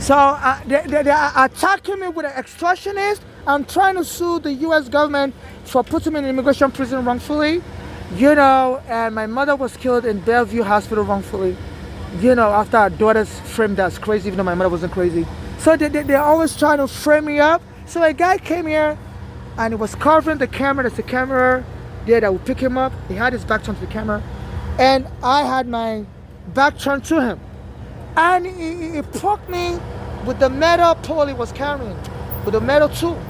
So they are attacking me with an extortionist. I'm trying to sue the U.S. government for putting me in immigration prison wrongfully, and my mother was killed in Bellevue Hospital wrongfully, after our daughters framed us crazy, even though my mother wasn't crazy. So they're always trying to frame me up. So a guy came here and he was covering the camera. There's a camera there that would pick him up. He had his back turned to the camera, and I had my back turned to him. And he poked me with the metal pole he was carrying, with the metal tool.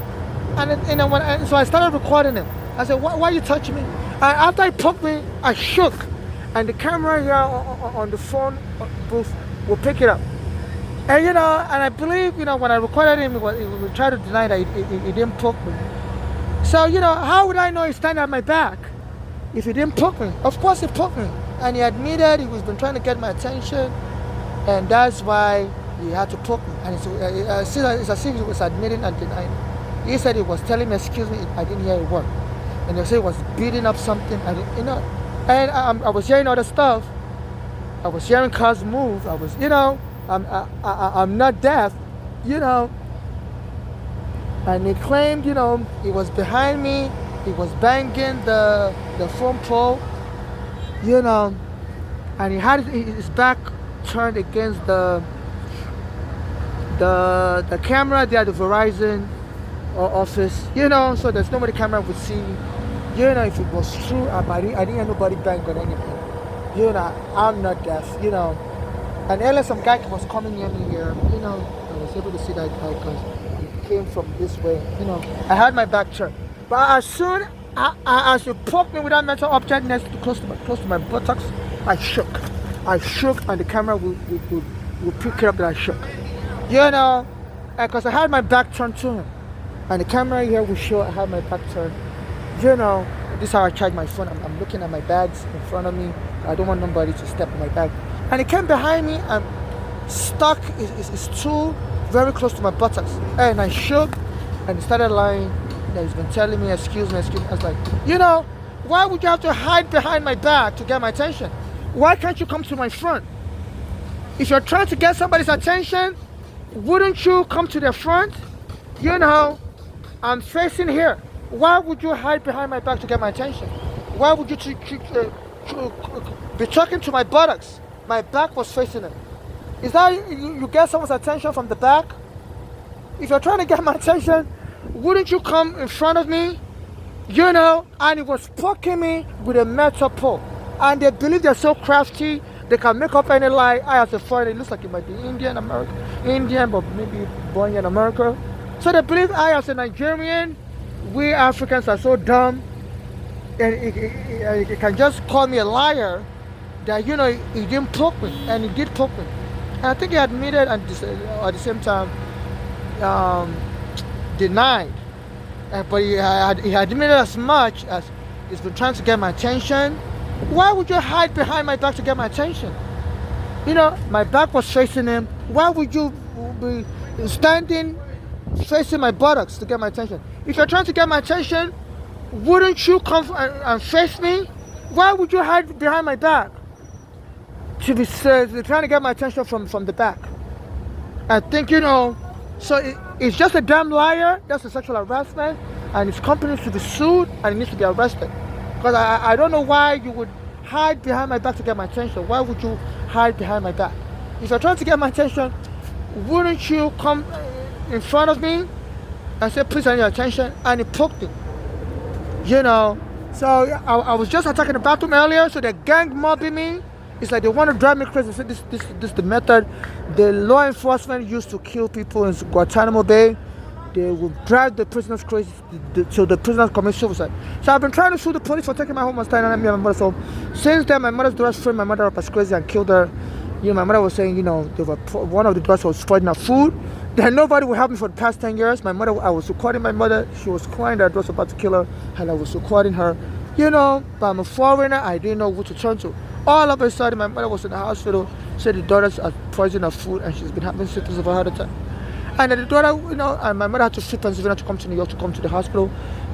So I started recording him. I said, why are you touching me? And after he poked me, I shook. And the camera here on the phone booth will pick it up. And I believe, when I recorded him, he would try to deny that he didn't poke me. So, how would I know he's standing at my back if he didn't poke me? Of course he poked me. And he admitted he was been trying to get my attention. And that's why he had to poke me. And it's as if he was admitting and denying. He said he was telling me, excuse me, I didn't hear a word. And they said he was beating up something. And I was hearing other stuff. I was hearing cars move. I was, I'm not deaf, And he claimed, he was behind me. He was banging the phone pole, and he had his back turned against the camera there at the Verizon office, so there's nobody camera would see, if it was true. I didn't hear nobody bang on anything, I'm not deaf, and earlier some guy was coming near me here, I was able to see that guy because he came from this way, I had my back turned, but as soon as he poked me with that metal object close to my buttocks, I shook, and the camera will pick it up that I shook. Because I had my back turned to him. And the camera here will show I had my back turned. This is how I charge my phone. I'm looking at my bags in front of me. I don't want nobody to step on my bag. And he came behind me and stuck his tool very close to my buttocks. And I shook, and he started lying. He's been telling me, excuse me. I was like, why would you have to hide behind my back to get my attention? Why can't you come to my front? If you're trying to get somebody's attention, wouldn't you come to the front? I'm facing here. Why would you hide behind my back to get my attention? Why would you be talking to my buttocks? My back was facing it. Is that you get someone's attention from the back? If you're trying to get my attention, wouldn't you come in front of me? And he was poking me with a metal pole. And they believe they're so crafty, they can make up any lie. I, as a foreigner, it looks like it might be Indian, but maybe born in America. So they believe I, as a Nigerian, we Africans are so dumb, and he can just call me a liar that, he didn't poke me, and he did poke me. And I think he admitted and at the same time denied. But he admitted as much as he's been trying to get my attention. Why would you hide behind my back to get my attention? My back was facing him. Why would you be standing facing my buttocks to get my attention? If you're trying to get my attention, wouldn't you come and face me? Why would you hide behind my back to be trying to get my attention from the back? I think, so it's just a damn liar. That's a sexual harassment, and his company should be sued and he needs to be arrested. Because I don't know why you would hide behind my back to get my attention. Why would you hide behind my back? If you're trying to get my attention, wouldn't you come in front of me and say, please, I need your attention? And he poked me. So I was just attacking the bathroom earlier, so they're gang mobbing me. It's like they want to drive me crazy. So this is the method the law enforcement used to kill people in Guantanamo Bay. They will drive the prisoners crazy so the prisoners commit suicide. So I've been trying to sue the police for taking my home and staying on me and my mother. So since then, my mother's daughters framed my mother up as crazy and killed her. My mother was saying, one of the daughters was spoiling her food. Then nobody would help me for the past 10 years. I was recording my mother. She was crying that I was about to kill her, and I was recording her. But I'm a foreigner. I didn't know who to turn to. All of a sudden, my mother was in the hospital. Said the daughters are poisoning her food, and she's been having symptoms of a heart attack. And the daughter, and my mother had to flee Pennsylvania to come to New York to come to the hospital,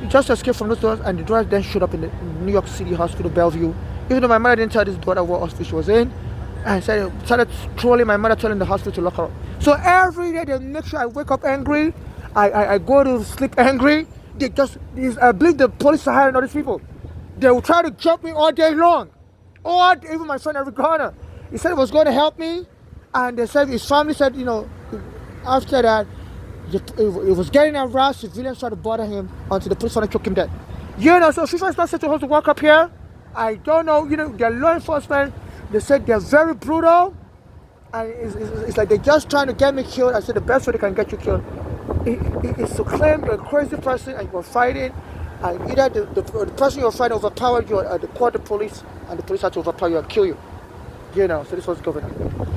just to escape from those daughters. And the daughter then showed up in the New York City hospital, Bellevue. Even though my mother didn't tell this daughter what hospital she was in, and started trolling my mother, telling the hospital to lock her up. So every day they make sure I wake up angry. I go to sleep angry. I believe the police are hiring all these people. They will try to jump me all day long. Even my friend Eric Garner. He said he was going to help me. And they said his family said, after that, it was getting harassed. Civilians tried to bother him until the police finally took him dead. So FIFA is not supposed to walk up here. I don't know, their law enforcement, they said they're very brutal. And it's like they're just trying to get me killed. I said the best way they can get you killed is to claim you're a crazy person and you're fighting. And either the person you're fighting overpowered you or the court, the police, and the police had to overpower you and kill you. So this was going on.